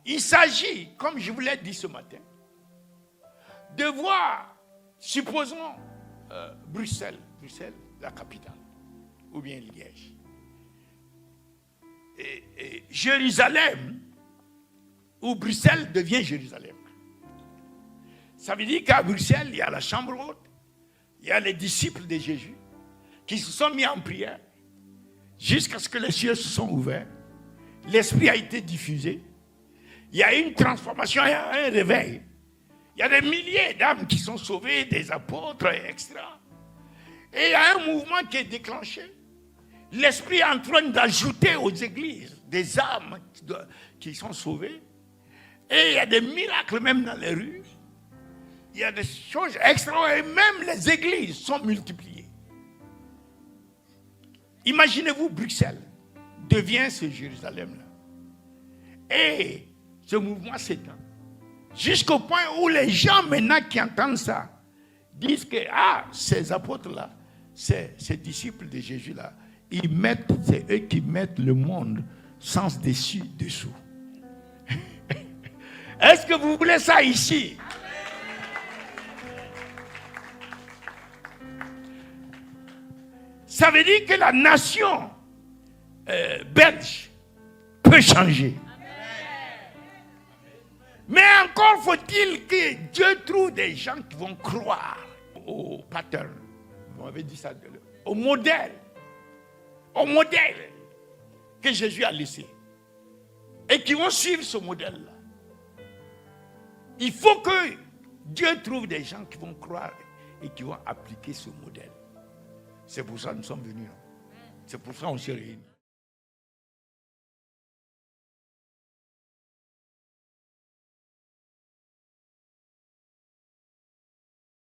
Il s'agit, comme je vous l'ai dit ce matin, de voir, supposons, Bruxelles, la capitale, ou bien Liège. Et Jérusalem, où Bruxelles devient Jérusalem. Ça veut dire qu'à Bruxelles, il y a la chambre haute, il y a les disciples de Jésus qui se sont mis en prière jusqu'à ce que les cieux se sont ouverts. L'esprit a été diffusé. Il y a une transformation, il y a un réveil. Il y a des milliers d'âmes qui sont sauvées, des apôtres, etc. Et il y a un mouvement qui est déclenché. L'esprit est en train d'ajouter aux églises des âmes qui sont sauvées. Et il y a des miracles même dans les rues. Il y a des choses extraordinaires. Et même les églises sont multipliées. Imaginez-vous, Bruxelles devient ce Jérusalem-là. Et ce mouvement s'étend. Jusqu'au point où les gens maintenant qui entendent ça disent que ces apôtres-là, ces disciples de Jésus-là, c'est eux qui mettent le monde sens dessus, dessous. Est-ce que vous voulez ça ici? Ça veut dire que la nation belge peut changer. Mais encore faut-il que Dieu trouve des gens qui vont croire au pattern. Vous m'avez dit ça, au modèle que Jésus a laissé. Et qui vont suivre ce modèle-là. Il faut que Dieu trouve des gens qui vont croire et qui vont appliquer ce modèle. C'est pour ça que nous sommes venus. C'est pour ça qu'on se réunit.